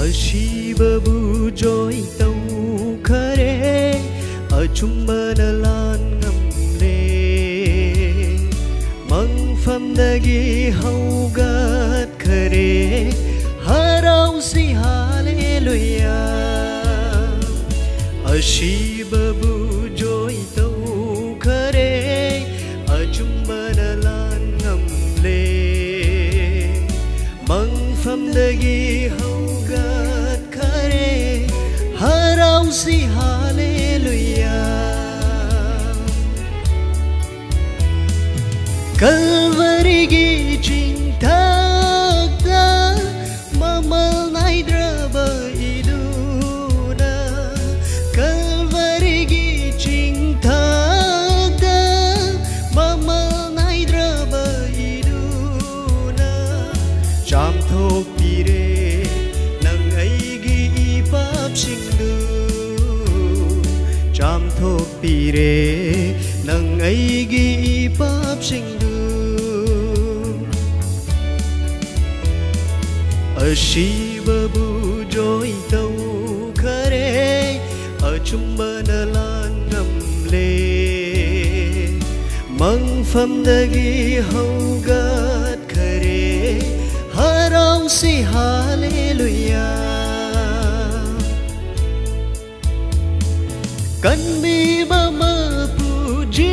ꯑꯁꯤꯕꯕꯨ ꯖꯣꯏ ꯇꯧꯈꯔꯦ ꯑꯆꯨꯝꯕꯅ ꯂꯥꯟ ꯉꯝꯂꯦ ꯃꯪꯐꯝꯗꯒꯤ ꯍꯧꯒꯠꯈꯔꯦ ꯍꯔꯥꯎꯁꯤ ꯍꯥꯂꯦꯂꯨꯌꯥ ꯑꯁꯤꯕꯕꯨ ꯖꯣꯏ ꯇꯧꯈꯔꯦ ꯑꯆꯨꯝꯕꯅ ꯂꯥꯟ ꯉꯝꯂꯦ ꯃꯪꯐꯝꯗꯒꯤ ꯍꯧꯒꯠꯈꯔꯦ ꯍꯔꯥꯎꯁꯤ ꯍꯥꯂꯦꯂꯨꯌꯥ ꯀꯜವರಿꯒꯤ ಚಿಂತಕ್ತ ಮಮಲ್ ನಾಯ್ದ್ರಬ ಇದುನ ಕಲ್ವರಿಗಿ ಚಿಂತಕ್ತ ಮಮಲ್ ನಾಯ್ದ್ರಬ ಇದುನ ಚಾಮ್ಥೋಕ್ಪಿರೆ ನang ꯑꯩꯒꯤ ꯏꯄꯥꯞꯁꯤꯡꯗꯨ ಚಾಮ್ಥೋಕ್ಪಿರೆ nang ꯑꯩꯒꯤ ꯏꯄꯥꯞꯁꯤꯡꯗꯨ ꯑꯁꯤꯕꯕꯨ ꯖꯣꯏ ꯇꯧꯈꯔꯦ ꯑꯆꯨꯝꯕꯅ ꯂꯥꯟ ꯉꯝꯂꯦ ꯃꯪꯐꯝꯗꯒꯤ ꯍꯧꯒꯠꯈꯔꯦ ꯍꯔꯥꯎꯁꯤ ꯍꯥꯂꯦꯂꯨꯌꯥ ꯀꯟꯕꯤꯕ ꯃꯄꯨꯖꯤꯁꯨꯅ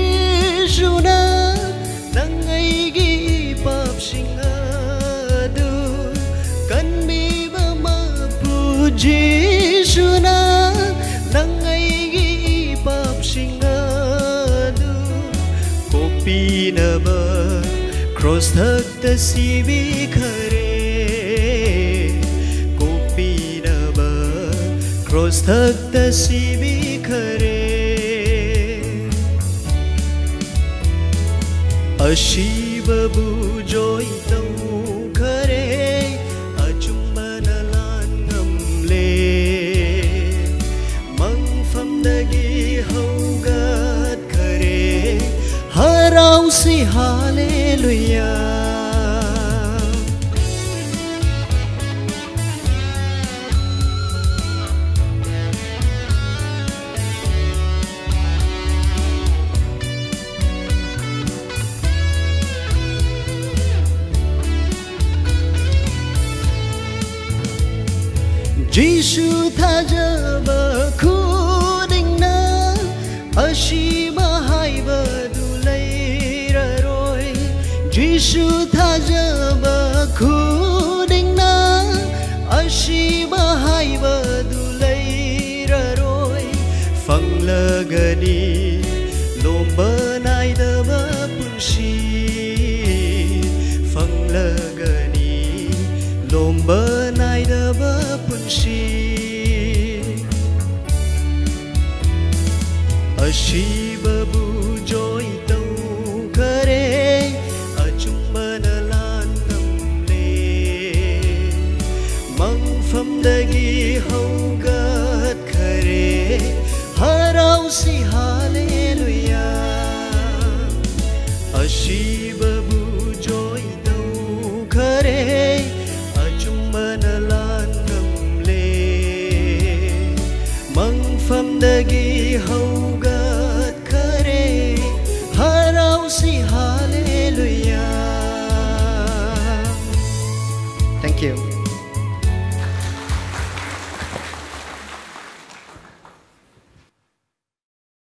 nang ꯑꯩꯒꯤ ꯏꯄꯥꯞꯁꯤꯡ ꯑꯗꯨ ꯀꯟꯕꯤꯕ ꯃꯄꯨꯖꯤꯁꯨꯅ nang ꯑꯩꯒꯤ ꯏꯄꯥꯞꯁꯤꯡ ꯑꯗꯨ ꯀꯣꯛꯄꯤꯅꯕ ꯀ꯭ꯔꯣꯁꯊꯛꯇ ꯁꯤꯕꯤꯈꯔꯦ ꯀꯣꯛꯄꯤꯅꯕ ꯀ꯭ꯔꯣꯁꯊꯛꯇ ꯁꯤꯕꯤꯈꯔꯦ ꯑꯁꯤꯕꯕꯨ ꯖꯣꯏ ꯇꯧꯈꯔꯦ ꯑꯆꯨꯝꯕꯅ ꯂꯥꯟ ꯉꯝꯂꯦ ꯃꯪꯐꯝꯗꯒꯤ ꯍꯧꯒꯠꯈꯔꯦ ꯍꯔꯥꯎꯁꯤ ꯍꯥꯂꯦꯂꯨꯌꯥ जिशु थाजबा खुदिंना अशीबा हाइबदु लैररोय जिशु थाजबा खुदिंना अशीबा हाइबदु लैररोय फंगलगनी लोंबा नाइदबा पुंसी फंगलगनी लोंबा नाइदबा ꯑꯁꯤꯕꯕꯨ ꯖꯣꯏ ꯇꯧꯈꯔꯦ ꯑꯆꯨꯝꯕꯅ ꯂꯥꯟ ꯉꯝꯂꯦ ꯃꯪꯐꯝꯗꯒꯤ ꯍꯧꯒꯠꯈꯔꯦ ꯍꯔꯥꯎꯁꯤ ꯍꯥꯂꯦꯂꯨꯌꯥ ꯑꯁꯤꯕꯕꯨ ꯖꯣꯏ ꯇꯧꯈꯔꯦ ꯑꯆꯨꯝꯕꯅ ꯂꯥꯟ ꯉꯝꯂꯦ ꯃꯪꯐꯝꯗꯒꯤ ꯍꯧꯒꯠꯈꯔꯦ ꯍꯔꯥꯎꯁꯤ ꯍꯥꯂꯦꯂꯨꯌꯥ. Thank you.